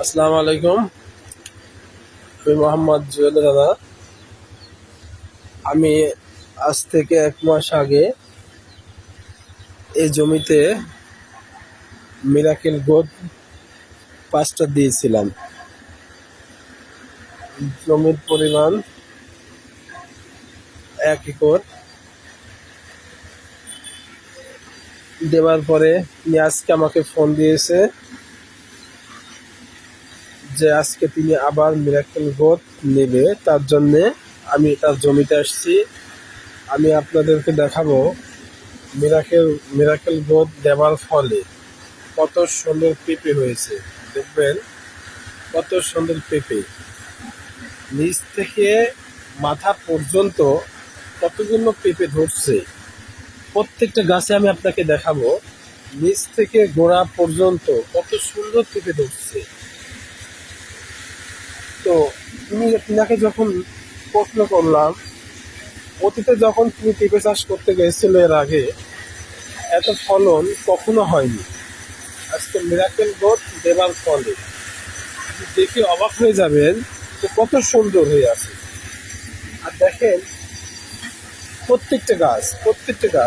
আসসালামু আলাইকুম। আমি মোহাম্মদ জুয়েল দাদা। আমি আজ থেকে 1 মাস আগে এই জমিতে মিরাকেল গোট 5টা দিয়েছিলাম। জমির পরিমাণ 1 একর। দেওয়ার পরে তিনি আজকে আমাকে ফোন দিয়েছে যে আজকে তিনি আবার মিরাকেল গোট নেবে, তার জন্যে আমি তার জমিতে আসছি। আমি আপনাদেরকে দেখাবো মিরাকেল মিরাকেল গোট দেওয়ার ফলে কত সুন্দর পেঁপে হয়েছে। দেখবেন কত সুন্দর পেঁপে, নিচ থেকে মাথা পর্যন্ত কতগুলো পেঁপে ধরছে। প্রত্যেকটা গাছে আমি আপনাকে দেখাবো, নিচ থেকে গোড়া পর্যন্ত কত সুন্দর পেঁপে ধরছে। তো তিনাকে যখন প্রশ্ন করলাম, অতীতে যখন তুমি পেঁপে চাষ করতে গেছিলে এর আগে, এত ফলন কখনো হয়নি। আজকে মিরাকেল গোট দেবার ফলে দেখে অবাক হয়ে যাবেন যে কত সুন্দর হয়ে আছে। আর দেখেন প্রত্যেকটা গাছ